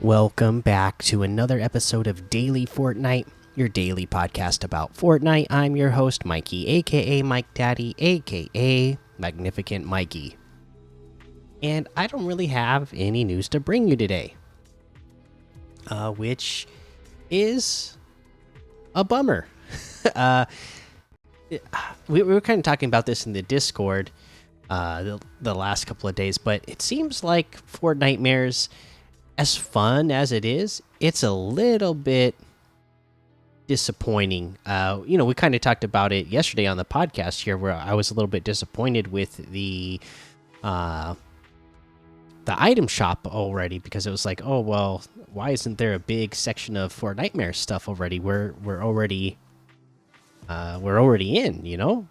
Welcome back to another episode of Daily Fortnite, your daily podcast about Fortnite. I'm your host, Mikey, aka Mike Daddy, aka Magnificent Mikey. And I don't really have any news to bring you today, which is a bummer. uh, we were kind of talking about this in the Discord the last couple of days, but it seems like Fortnitemares, as fun as it is, it's a little bit disappointing. We kind of talked about it yesterday on the podcast here, where I was a little bit disappointed with the item shop already, because it was like, oh well, why isn't there a big section of Fortnitemares stuff already? We're already in,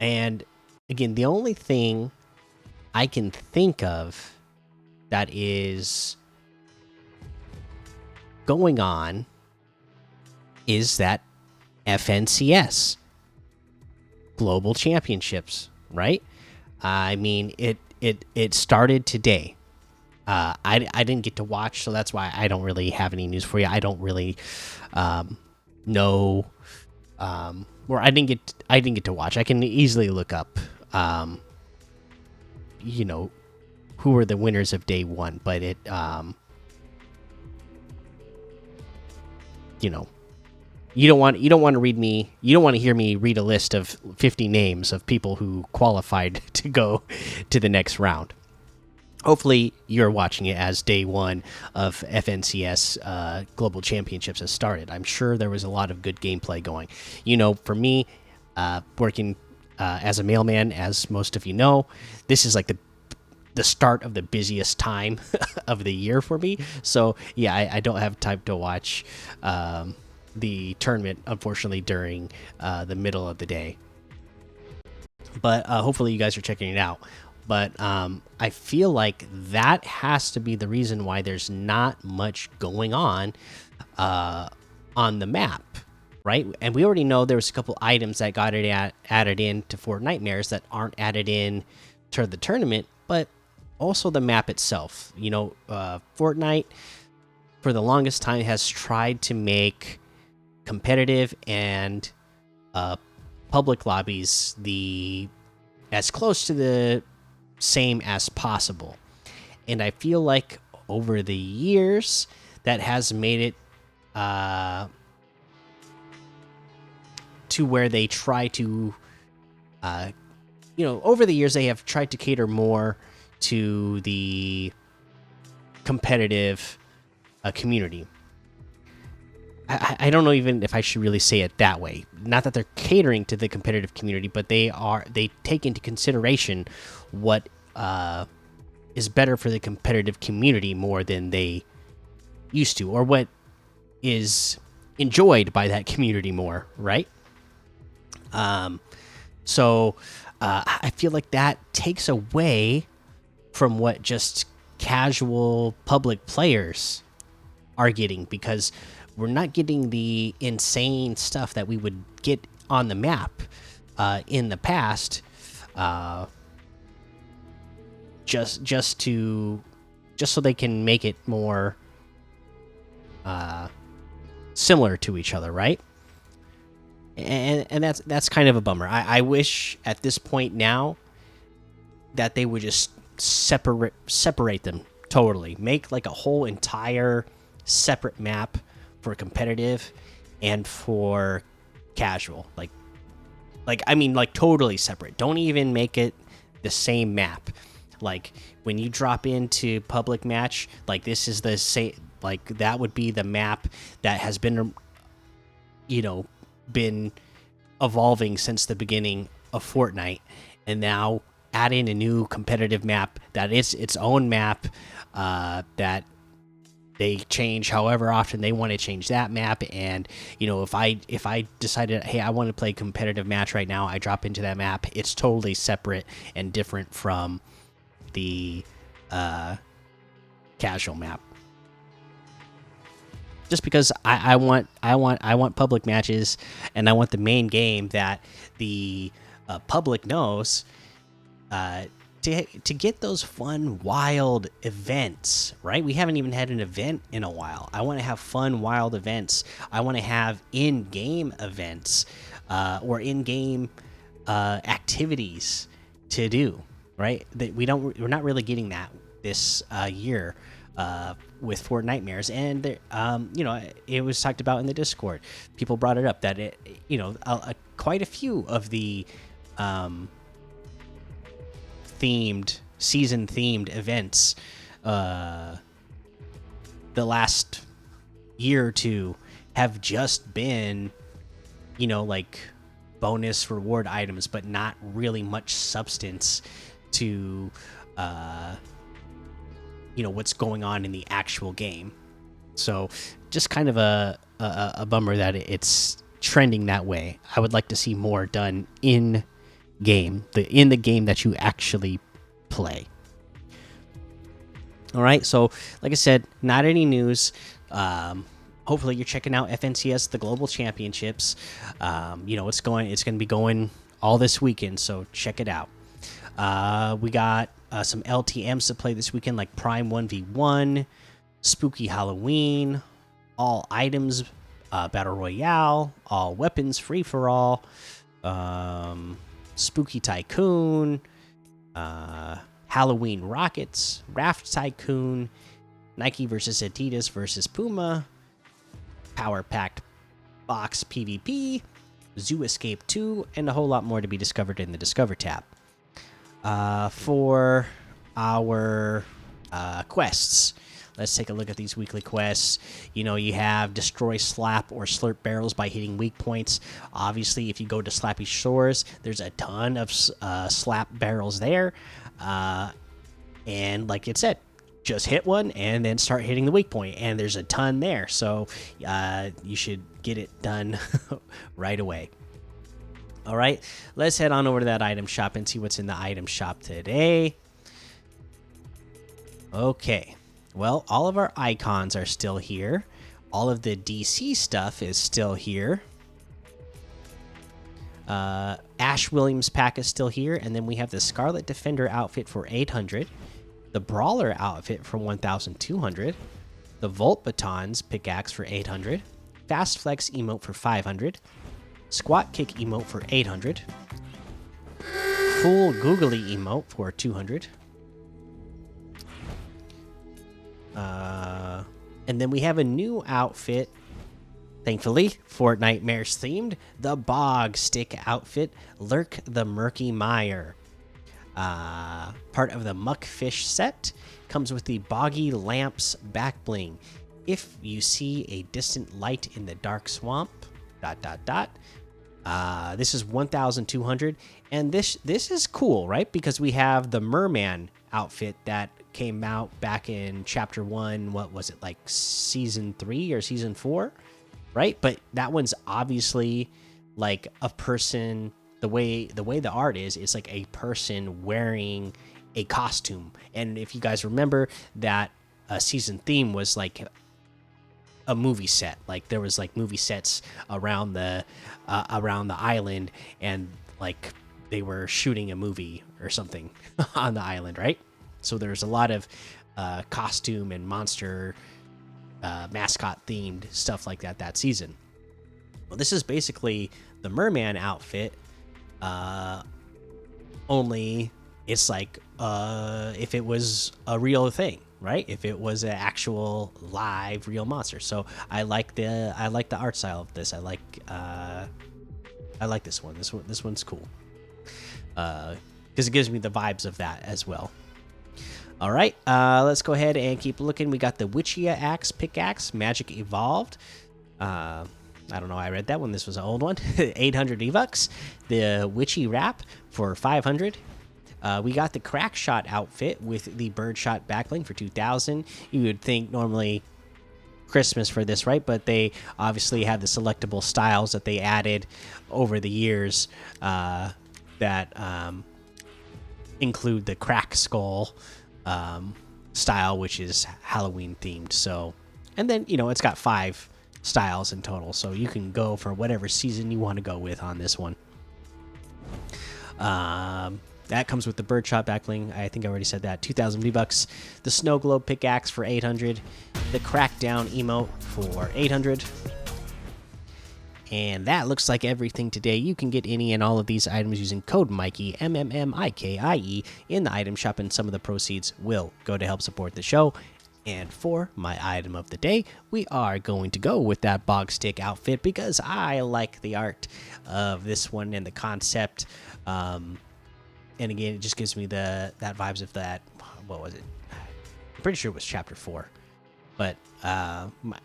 and again, the only thing I can think of that is going on is that FNCS Global Championships, right? I mean, it started today. I didn't get to watch, so that's why I don't really have any news for you. I don't really know, or I didn't get to watch. I can easily look up, who were the winners of day one, but it, you don't want to hear me read a list of 50 names of people who qualified to go to the next round. Hopefully you're watching it as day one of FNCS Global Championships has started. I'm sure there was a lot of good gameplay going. For me, working as a mailman, as most of you know, this is like the start of the busiest time of the year for me. So yeah, I don't have time to watch the tournament, unfortunately, during the middle of the day. But hopefully you guys are checking it out. But I feel like that has to be the reason why there's not much going on the map, right? And we already know there was a couple items that got added in to Fortnitemares that aren't added in to the tournament, but also the map itself. Fortnite for the longest time has tried to make competitive and public lobbies as close to the same as possible, and I feel like over the years that has made it to where they try to over the years they have tried to cater more to the competitive community. I don't know even if I should really say it that way. Not that they're catering to the competitive community, but they take into consideration what is better for the competitive community more than they used to, or what is enjoyed by that community more, right? So I feel like that takes away from what just casual public players are getting, because we're not getting the insane stuff that we would get on the map in the past, just so they can make it more similar to each other, right? And that's kind of a bummer. I wish at this point now that they would just separate them totally, make like a whole entire separate map for competitive and for casual, like totally separate. Don't even make it the same map. Like when you drop into public match, like this is the same, like that would be the map that has been been evolving since the beginning of Fortnite, and now add in a new competitive map that is its own map, that they change however often they want to change that map. And if I decided, hey, I want to play competitive match right now, I drop into that map, it's totally separate and different from the casual map. Just because I want public matches, and I want the main game that the public knows to get those fun, wild events, right? We haven't even had an event in a while. I want to have fun, wild events. I want to have in-game events, or in-game activities to do, right? That we're not really getting that this year with Fortnitemares, and there, it was talked about in the Discord. People brought it up that quite a few of the season themed events the last year or two have just been like bonus reward items, but not really much substance to what's going on in the actual game. So just kind of a bummer that it's trending that way. I would like to see more done in game, in the game that you actually play. All right, so like I said, not any news. Hopefully you're checking out FNCS, the Global Championships. It's going to be going all this weekend, so check it out. We got some LTMs to play this weekend, like Prime 1v1, Spooky Halloween, all items battle royale, all weapons free for all, Spooky Tycoon, Halloween Rockets, Raft Tycoon, Nike versus Adidas versus Puma, Power Packed Box PvP, Zoo Escape 2, and a whole lot more to be discovered in the Discover tab. For our quests, let's take a look at these weekly quests. You have destroy slap or slurp barrels by hitting weak points. Obviously, if you go to Slappy Shores, there's a ton of slap barrels there. And like it said, just hit one and then start hitting the weak point, and there's a ton there. So you should get it done right away. All right, let's head on over to that item shop and see what's in the item shop today. Okay, well, all of our icons are still here. All of the DC stuff is still here. Ash Williams pack is still here, and then we have the Scarlet Defender outfit for 800, the Brawler outfit for 1,200, the Volt Batons pickaxe for 800, Fast Flex emote for 500, Squat Kick emote for 800, Full Googly emote for 200. And then we have a new outfit, thankfully, Fortnitemares themed, the Bog Stick outfit, Lurk the Murky Mire. Part of the Muckfish set, comes with the Boggy Lamps back bling. If you see a distant light in the dark swamp, ... This is 1,200, and this is cool, right? Because we have the Merman outfit that came out back in Chapter 1. What was it, like Season 3 or Season 4, right? But that one's obviously like a person. The way the art is, it's like a person wearing a costume. And if you guys remember, that season theme was like a movie set. Like there was like movie sets around the island, and like they were shooting a movie or something on the island, right? So there's a lot of costume and monster mascot themed stuff like that season. Well, this is basically the Merman outfit, only it's like if it was a real thing, right? If it was an actual live real monster. So I like the art style of this. I like this one. This one's cool. Because it gives me the vibes of that as well. All right, let's go ahead and keep looking. We got the Witchia Axe pickaxe, Magic Evolved. I don't know. I read that one. This was an old one. 800 V-Bucks. The Witchy Wrap for 500. We got the Crack Shot outfit with the Birdshot backbling for 2,000. You would think normally Christmas for this, right? But they obviously have the selectable styles that they added over the years that include the Crack Skull style, which is Halloween themed. So, and then it's got 5 styles in total, so you can go for whatever season you want to go with on this one. That comes with the birdshot backbling. I think I already said that. 2,000 V-Bucks. The snow globe pickaxe for 800. The crackdown emote for 800. And that looks like everything today. You can get any and all of these items using code Mikey, MMMIKIE, in the item shop, and some of the proceeds will go to help support the show. And for my item of the day, we are going to go with that bog stick outfit because I like the art of this one and the concept. And again, it just gives me that vibes of that. What was it? I'm pretty sure it was chapter 4, but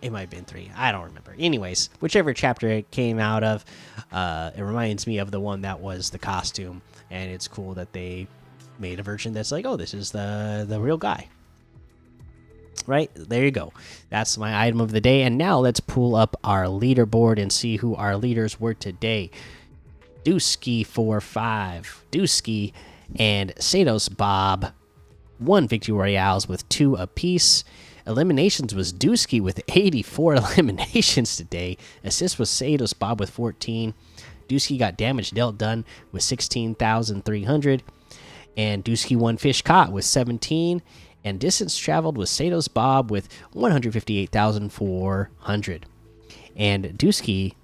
it might have been 3. I don't remember. Anyways, whichever chapter it came out of, it reminds me of the one that was the costume, and it's cool that they made a version that's like, oh, this is the real guy. Right there you go. That's my item of the day. And now let's pull up our leaderboard and see who our leaders were today. Dusky45, Dusky, and Sados Bob won victory royales with 2 apiece. Eliminations was Dusky with 84 eliminations today. Assist was Sados Bob with 14. Dusky got damage dealt done with 16,300. And Dusky won fish caught with 17. And distance traveled was Sados Bob with 158,400. And Dusky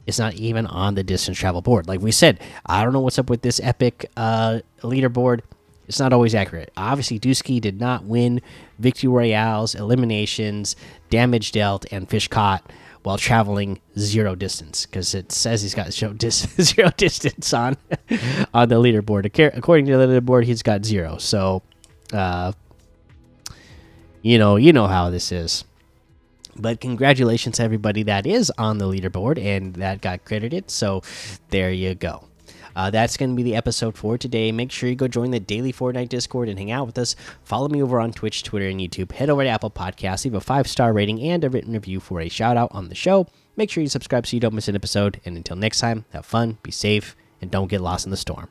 is not even on the distance travel board. Like we said, I don't know what's up with this epic leaderboard. It's not always accurate. Obviously, Dusky did not win victory royales, eliminations, damage dealt, and fish caught while traveling 0 distance, because it says he's got 0 distance on the leaderboard. According to the leaderboard, he's got 0. So, you know how this is. But congratulations to everybody that is on the leaderboard and that got credited. So there you go. That's going to be the episode for today. Make sure you go join the daily Fortnite Discord and hang out with us. Follow me over on Twitch, Twitter, and YouTube. Head over to Apple Podcasts, leave a 5-star rating and a written review for a shout out on the show. Make sure you subscribe so you don't miss an episode. And until next time, have fun, be safe, and don't get lost in the storm.